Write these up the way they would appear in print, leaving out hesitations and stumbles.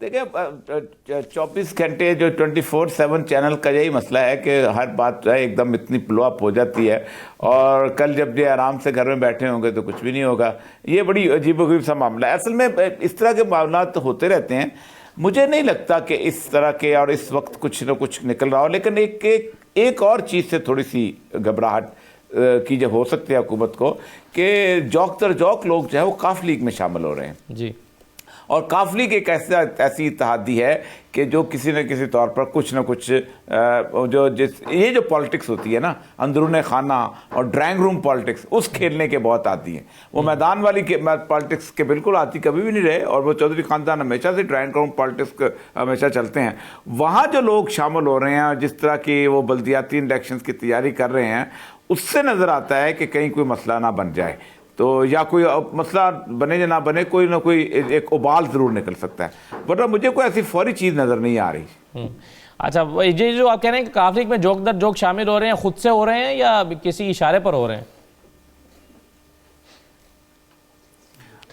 देखिए 24 घंटे जो 24/7 चैनल का यही मसला है कि हर बात जो है एकदम इतनी ब्लो अप हो जाती है, और कल जब ये आराम से घर में बैठे होंगे तो कुछ भी नहीं होगा। ये बड़ी अजीबोगरीब सा मामला है। असल में इस तरह के मामला तो होते रहते हैं। मुझे नहीं लगता कि इस तरह के और इस वक्त कुछ ना कुछ निकल रहा हो, लेकिन एक और चीज़ से थोड़ी सी घबराहट की जब हो सकती है हुकूमत को कि जौक तर जौक लोग जो है वो काफ लीग में शामिल हो रहे हैं जी। और काफ लीग एक ऐसी इत्तेहादी है कि जो किसी न किसी तौर पर कुछ ना कुछ ये जो पॉलिटिक्स होती है ना, अंदरून खाना और ड्राइंग रूम पॉलिटिक्स, उस खेलने के बहुत आती हैं। वो मैदान वाली पॉलिटिक्स के बिल्कुल आती कभी भी नहीं रहे, और वो चौधरी खानदान हमेशा से ड्राइंग रूम पॉलिटिक्स हमेशा चलते हैं। वहाँ जो लोग शामिल हो रहे हैं, जिस तरह की वो बल्दियाती इलेक्शंस की तैयारी कर रहे हैं, उससे नज़र आता है कि कहीं कोई मसला ना बन जाए, तो या कोई मसला बने या ना बने, कोई ना कोई एक उबाल ज़रूर निकल सकता है, वरना मुझे कोई ऐसी फौरी चीज़ नज़र नहीं आ रही। अच्छा, ये जो आप कह रहे हैं कि काफ लीग में जोक दर जोक शामिल हो रहे हैं, खुद से हो रहे हैं या किसी इशारे पर हो रहे हैं?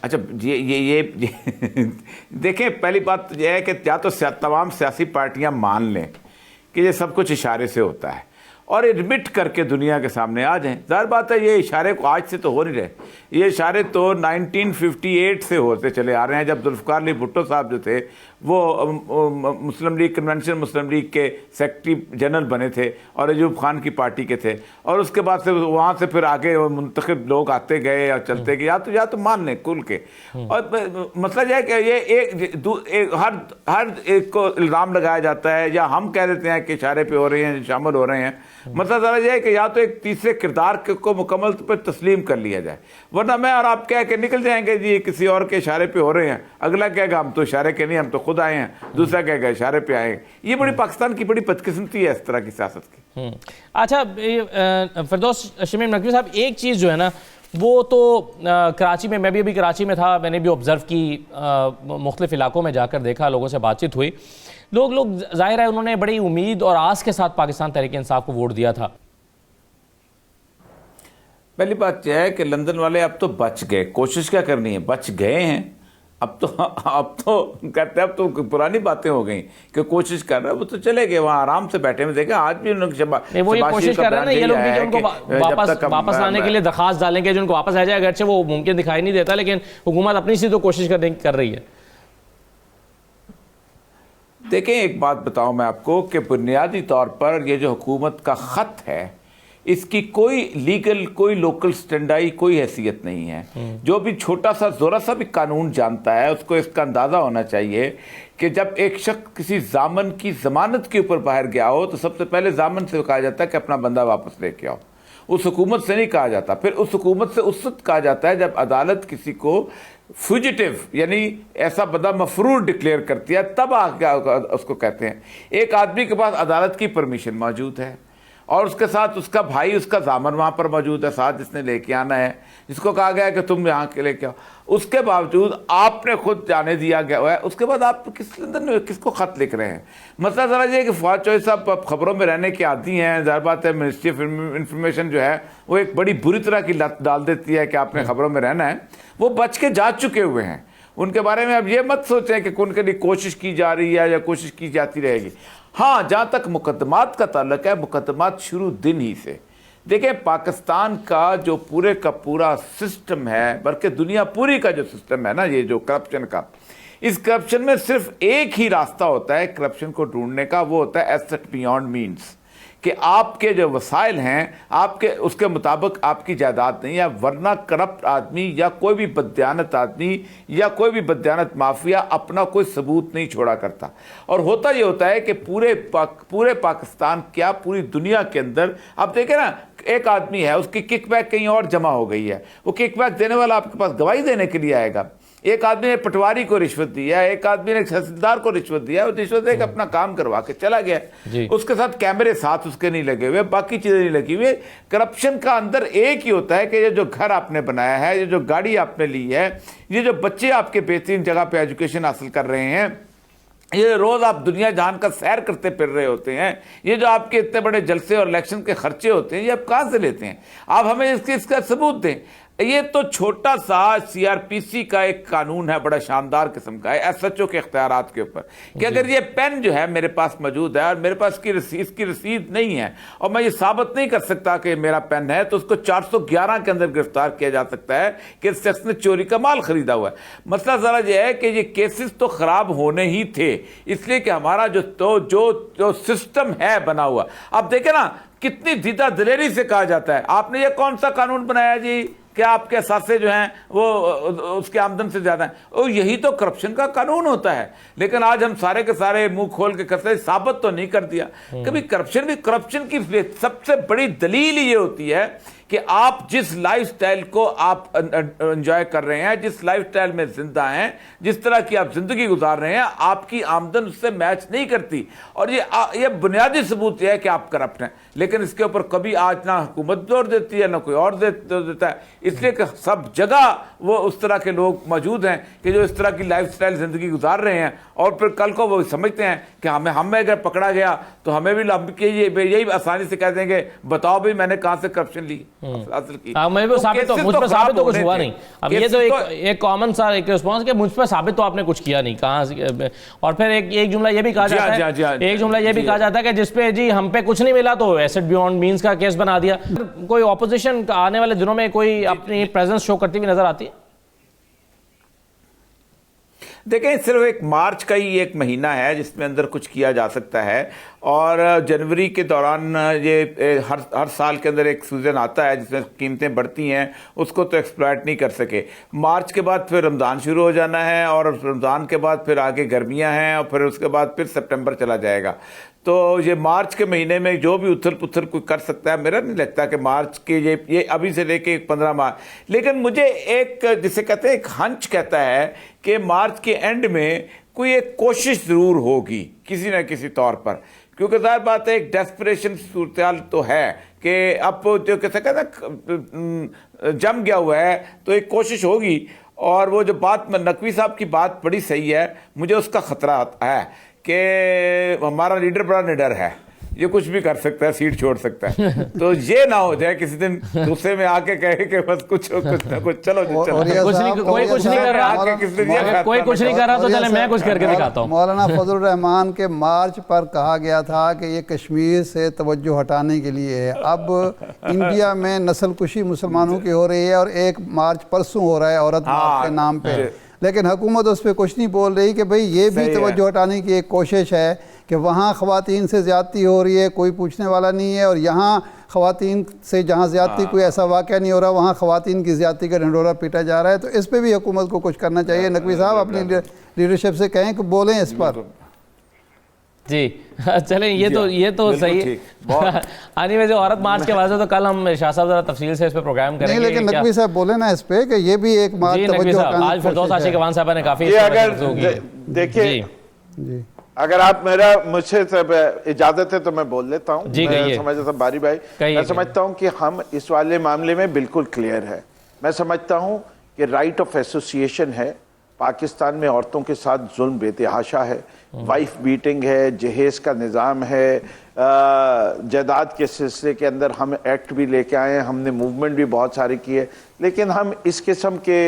अच्छा, ये देखें, पहली बात तो यह है कि या तो तमाम सियासी पार्टियां मान लें कि ये सब कुछ इशारे से होता है और एडमिट करके दुनिया के सामने आ जाएं। ज़ाहिर बात है ये इशारे को आज से तो हो नहीं रहे, ये इशारे तो 1958 से होते चले आ रहे हैं, जब जुल्फ़िकार अली भुट्टो साहब जो थे वो मुस्लिम लीग कन्वेंशन मुस्लिम लीग के सेक्रेटरी जनरल बने थे और अयूब खान की पार्टी के थे, और उसके बाद से वहाँ से फिर आगे मुंतखब लोग आते गए और चलते गए, या तो मान लें कुल के। और मसला यह है कि ये हर एक को इल्ज़ाम लगाया जाता है, या हम कह देते हैं कि इशारे पे हो रहे हैं, शामिल हो रहे हैं। मतलब ज़रा यह है कि या तो एक तीसरे किरदार को मुकम्मल पर तस्लीम कर लिया जाए, वरना मैं और आप कह के निकल जाएंगे जी किसी और के इशारे पे हो रहे हैं, अगला कहेगा हम तो इशारे के नहीं, हम तो खुद आए हैं, दूसरा कहेगा इशारे पे आए। ये बड़ी पाकिस्तान की बड़ी बदकिस्मती है इस तरह की सियासत की। अच्छा फिरदौस शमीम नकवी साहब, एक चीज़ जो है ना वो तो कराची में, मैं भी अभी कराची में था, मैंने भी ऑब्ज़र्व की, मुख्तलिफ़ इलाकों में जाकर देखा, लोगों से बातचीत हुई, लोग जाहिर है उन्होंने बड़ी उम्मीद और आस के साथ पाकिस्तान तहरीक इंसाफ को वोट दिया था। पहली बात यह है कि लंदन वाले अब तो बच गए, कोशिश क्या करनी है, बच गए हैं। अब तो कहते हैं, अब तो पुरानी बातें हो गई कि कोशिश कर रहे हैं, वो तो चले गए वहाँ आराम से बैठे में। देखे आज भी उन्होंने वो ये कोशिश कर रहे हैं ना ये लोग भी कि उनको वापस लाने के लिए दरखास्त डालेंगे, जो उनको वापस आ जाए, अगरचे वो मुमकिन दिखाई नहीं देता, लेकिन हुकूमत अपनी सी तो कोशिश कर रही है। देखें, एक बात बताऊं मैं आपको कि बुनियादी तौर पर ये जो हुकूमत का ख़त है, इसकी कोई लीगल, कोई लोकल स्टैंडाई, कोई हैसियत नहीं है। जो भी छोटा सा ज़रा सा भी कानून जानता है उसको इसका अंदाज़ा होना चाहिए कि जब एक शख्स किसी जामन की ज़मानत के ऊपर बाहर गया हो तो सबसे पहले जामन से कहा जाता है कि अपना बंदा वापस लेके आओ, उस हुकूमत से नहीं कहा जाता। फिर उस हुकूमत से उस वक्त कहा जाता है जब अदालत किसी को फ्यूजिटिव यानी ऐसा बदा मफरूर डिक्लेयर करती है, तब आगे उसको कहते हैं। एक आदमी के पास अदालत की परमिशन मौजूद है और उसके साथ उसका भाई, उसका जामन वहाँ पर मौजूद है, साथ इसने लेके आना है, जिसको कहा गया है कि तुम यहाँ के लेके आओ, उसके बावजूद आपने खुद जाने दिया गया है, उसके बाद आप किसको ख़त लिख रहे हैं? मसला ज़रा ये कि फवाद चौधरी साहब खबरों में रहने के आदी हैं। ज़ाहिर बात है मिनिस्ट्री ऑफ इंफॉर्मेशन जो है वो एक बड़ी बुरी तरह की लत डाल देती है कि आपने खबरों में रहना है। वो बच के जा चुके हुए हैं, उनके बारे में अब ये मत सोचें कि उनके लिए कोशिश की जा रही है या कोशिश की जाती रहेगी। हाँ, जहाँ तक मुकदमात का ताल्लुक है, मुकदमात शुरू दिन ही से देखें, पाकिस्तान का जो पूरे का पूरा सिस्टम है, बल्कि दुनिया पूरी का जो सिस्टम है ना, ये जो करप्शन का, इस करप्शन में सिर्फ एक ही रास्ता होता है करप्शन को ढूंढने का, वो होता है एसेट बियॉन्ड मीन्स, कि आपके जो वसाइल हैं आपके उसके मुताबिक आपकी जायदाद नहीं है, वरना करप्ट आदमी या कोई भी बददियानत आदमी या कोई भी बददियानत माफिया अपना कोई सबूत नहीं छोड़ा करता। और होता ये होता है कि पूरे पाकिस्तान, क्या पूरी दुनिया के अंदर आप देखें ना, एक आदमी है, उसकी किकबैक कहीं और जमा हो गई है, वो किकबैक देने वाला आपके पास गवाही देने के लिए आएगा। एक आदमी ने पटवारी को रिश्वत दी है, एक आदमी ने तहसीलदार को रिश्वत दिया है, रिश्वत देकर अपना काम करवा के चला गया, उसके साथ कैमरे साथ उसके नहीं लगे हुए, बाकी चीज़ें नहीं लगी हुई। करप्शन का अंदर एक ही होता है कि ये जो घर आपने बनाया है, ये जो गाड़ी आपने ली है, ये जो बच्चे आपके बेहतरीन जगह पे एजुकेशन हासिल कर रहे हैं, ये रोज़ आप दुनिया जहान का सैर करते फिर रहे होते हैं, ये जो आपके इतने बड़े जलसे और इलेक्शन के खर्चे होते हैं, ये आप कहाँ से लेते हैं? आप हमें इसका सबूत दें। ये तो छोटा सा सीआरपीसी का एक कानून है, बड़ा शानदार किस्म का है, एसएचओ के इख्तियारात के ऊपर, कि अगर ये पेन जो है मेरे पास मौजूद है और मेरे पास इसकी रसीद नहीं है और मैं ये साबित नहीं कर सकता कि मेरा पेन है, तो उसको 411 के अंदर गिरफ्तार किया जा सकता है कि इस शख्स ने चोरी का माल खरीदा हुआ है। मसला जरा यह है कि ये केसेस तो खराब होने ही थे, इसलिए कि हमारा जो सिस्टम है बना हुआ, आप देखें ना कितनी दीदा दिलेरी से कहा जाता है आपने ये कौन सा कानून बनाया जी कि आपके असासे जो हैं वो उसके आमदन से ज्यादा है, और यही तो करप्शन का कानून होता है। लेकिन आज हम सारे के सारे मुंह खोल के करते, साबित तो नहीं कर दिया कभी। करप्शन की सबसे बड़ी दलील ये होती है कि आप जिस लाइफस्टाइल को आप एंजॉय कर रहे हैं, जिस लाइफस्टाइल में जिंदा हैं, जिस तरह की आप जिंदगी गुजार रहे हैं, आपकी आमदन उससे मैच नहीं करती, और ये बुनियादी सबूत यह है कि आप करप्ट हैं। लेकिन इसके ऊपर कभी आज ना हुकूमत जोर देती है ना कोई और देता है, इसलिए कि सब जगह वो उस तरह के लोग मौजूद हैं कि जो इस तरह की लाइफस्टाइल जिंदगी गुजार रहे हैं, और फिर कल को वो समझते हैं कि हमें अगर पकड़ा गया तो हमें भी यही आसानी से कह देंगे बताओ भाई मैंने कहाँ से करप्शन ली हासिल की। मुझ पर साबित तो कुछ हुआ नहीं। अब ये तो एक कॉमन सा एक रिस्पॉन्स कि मुझ पर साबित तो आपने कुछ किया नहीं, कहाँ से। और फिर एक जुमला ये भी कहा जाता है, एक जुमला ये भी कहा जाता है कि जिसपे जी हम पे कुछ नहीं मिला तो एसेट बियॉन्ड मींस का केस बना दिया। कोई ऑपोजिशन आने वाले दिनों में कोई अपनी प्रेजेंस शो करती हुई नजर आती है? देखें, सिर्फ एक मार्च का ही एक महीना है जिसमें अंदर कुछ किया जा सकता है, और जनवरी के दौरान ये हर साल के अंदर एक सीज़न आता है जिसमें कीमतें बढ़ती हैं, उसको तो एक्सप्लॉइट नहीं कर सके। मार्च के बाद फिर रमज़ान शुरू हो जाना है, और रमज़ान के बाद फिर आगे गर्मियां हैं, और फिर उसके बाद फिर सितंबर चला जाएगा। तो ये मार्च के महीने में जो भी उथल पुथल कोई कर सकता है, मेरा नहीं लगता कि मार्च के ये अभी से लेके 15 मार्च। लेकिन मुझे एक जिसे कहते हैं एक हंच कहता है कि मार्च के एंड में कोई एक कोशिश ज़रूर होगी किसी न किसी तौर पर, क्योंकि ज़ाहिर बात है एक डेस्परेशन सूरत तो है कि अब जो कैसे कहते हैं जम गया हुआ है, तो एक कोशिश होगी। और वो जो बात नकवी साहब की बात बड़ी सही है, मुझे उसका ख़तरा है कि हमारा लीडर बड़ा निडर है, ये कुछ भी कर सकता है, सीट छोड़ सकता है। तो ये ना हो जाए किसी दिन गुस्से में आके कहे कि बस कुछ ना कुछ चलो कोई कुछ नहीं कर रहा तो चले मैं कुछ करके दिखाता हूँ। मौलाना फजल रहमान के मार्च पर कहा गया था कि ये कश्मीर से तवज्जो हटाने के लिए है। अब इंडिया में नस्ल कुशी मुसलमानों की हो रही है, और 1 मार्च परसों हो रहा है औरत मार्च के नाम पे, लेकिन हुकूमत उस पर कुछ नहीं बोल रही कि भाई ये भी तवज्जो हटाने की एक कोशिश है कि वहाँ ख़वातीन से ज़्यादती हो रही है, कोई पूछने वाला नहीं है, और यहाँ ख़वातीन से जहाँ ज़्यादती कोई ऐसा वाक़या नहीं हो रहा, वहाँ ख़वातीन की ज़्यादती का ढंढोरा पीटा जा रहा है। तो इस पर भी हुकूमत को कुछ करना चाहिए। नकवी साहब अपनी लीडरशिप से कहें कि बोलें इस पर। जी चलें, ये तो सही है। आने में जो औरत मार्च के बाद तो कल हम शाह साहब जरा तफसील से इस पे प्रोग्राम करेंगे। नहीं, लेकिन नकवी साहब बोले ना इस पे कि ये भी एक मार्च आज फिरदौस आशिक अवान साहब ने काफी देखिए, अगर आप मुझसे इजाजत है तो मैं बोल लेता हूँ। मैं समझता हूँ बारी भाई, मैं समझता हूँ कि हम इस वाले मामले में बिल्कुल क्लियर है। मैं समझता हूँ कि राइट ऑफ एसोसिएशन है, पाकिस्तान में औरतों के साथ जुल्म बेतहाशा है, वाइफ बीटिंग है, जहेज का निज़ाम है, जायदाद के सिलसिले के अंदर हम एक्ट भी लेके आए हैं, हमने मूवमेंट भी बहुत सारे किए, लेकिन हम इस किस्म के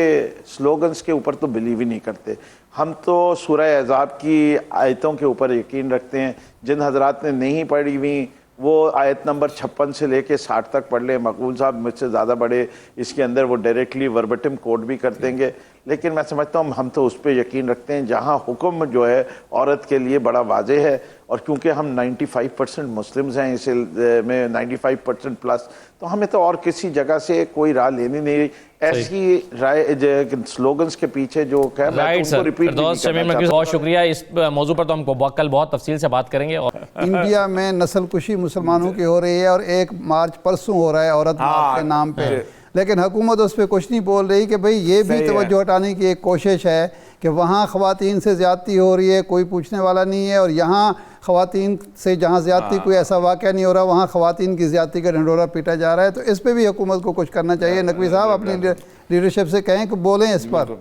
स्लोगन्स के ऊपर तो बिलीव ही नहीं करते। हम तो सूरह अहज़ाब की आयतों के ऊपर यकीन रखते हैं। जिन हजरात ने नहीं पढ़ी हुई वो आयत नंबर 56 से लेके 60 तक पढ़ लें। मकबूल साहब मुझसे ज़्यादा बड़े इसके अंदर वो डायरेक्टली वर्बटिम कोड भी कर देंगे, लेकिन मैं समझता हूँ हम तो उस पर यकीन रखते हैं जहाँ हुक्म जो है औरत के लिए बड़ा वाज़ेह है। और क्योंकि हम 95% मुस्लिम्स हैं इस में 95% प्लस, तो हमें तो और किसी जगह से कोई राह लेनी नहीं। ऐसी राय स्लोगन्स के पीछे जो रिपीट। बहुत शुक्रिया। इस मौजू पर तो हम कल बहुत तफसील से बात करेंगे। और इंडिया में नस्ल कुशी मुसलमानों की हो रही है, और 1 मार्च परसों हो रहा है औरत मार्च के नाम पे, लेकिन हुकूमत उस पर कुछ नहीं बोल रही कि भाई ये भी तवज्जो हटाने की एक कोशिश है कि वहाँ ख़वातीन से ज़्यादती हो रही है, कोई पूछने वाला नहीं है, और यहाँ ख़वातीन से जहाँ ज़्यादती कोई ऐसा वाक़या नहीं हो रहा, वहाँ ख़वातीन की ज़्यादती का ढंढोरा पीटा जा रहा है। तो इस पर भी हुकूमत को कुछ करना चाहिए। नकवी साहब अपनी लीडरशिप से कहें कि बोलें इस पर।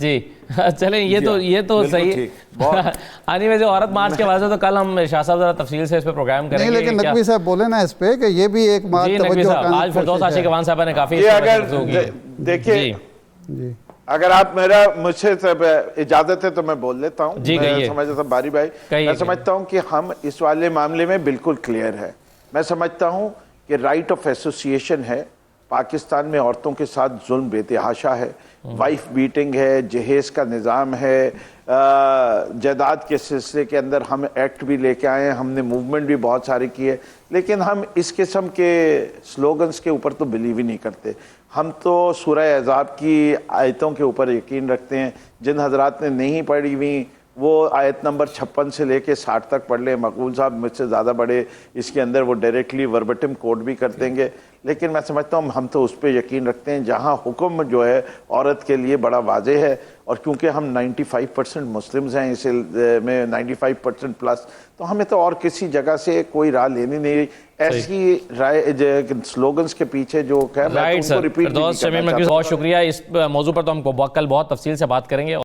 जी चलें, ये तो सही है। आने में जो औरत मार्च के बाद तो कल हम शाह साहब जरा तफसील से इस पे प्रोग्राम करेंगे। नहीं, लेकिन नकवी साहब बोले ना इस पे कि ये भी एक मार्च आज फिरदौस आशिक अवान साहब ने काफी देखिए, अगर आप मुझे इजाजत है तो मैं बोल लेता हूँ। मैं समझता हूँ बारी भाई, मैं समझता हूँ कि हम इस वाले मामले में बिल्कुल क्लियर है। मैं समझता हूँ कि राइट ऑफ एसोसिएशन है, पाकिस्तान में औरतों के साथ जुल्म बेतहाशा है, वाइफ बीटिंग है, जहेज का निज़ाम है, जायदाद के सिलसिले के अंदर हम एक्ट भी लेके आए हैं, हमने मूवमेंट भी बहुत सारे किए, लेकिन हम इस किस्म के स्लोगन्स के ऊपर तो बिलीव ही नहीं करते। हम तो सूरह अहज़ाब की आयतों के ऊपर यकीन रखते हैं। जिन हजरात ने नहीं पढ़ी हुई वो आयत नंबर 56 से लेके 60 तक पढ़ लें। मकबूल साहब मुझसे ज़्यादा बड़े इसके अंदर वो डायरेक्टली वर्बटिम कोड भी कर देंगे, लेकिन मैं समझता हूँ हम तो उस पर यकीन रखते हैं जहाँ हुक्म जो है औरत के लिए बड़ा वाज़ेह है। और क्योंकि हम 95% मुस्लिम्स हैं इस में 95% प्लस, तो हमें तो और किसी जगह से कोई राह लेनी नहीं। ऐसी राय स्लोगन्स के पीछे जो राइट सर, बहुत शुक्रिया। इस मौजू पर तो हम कल बहुत तफसील से बात करेंगे।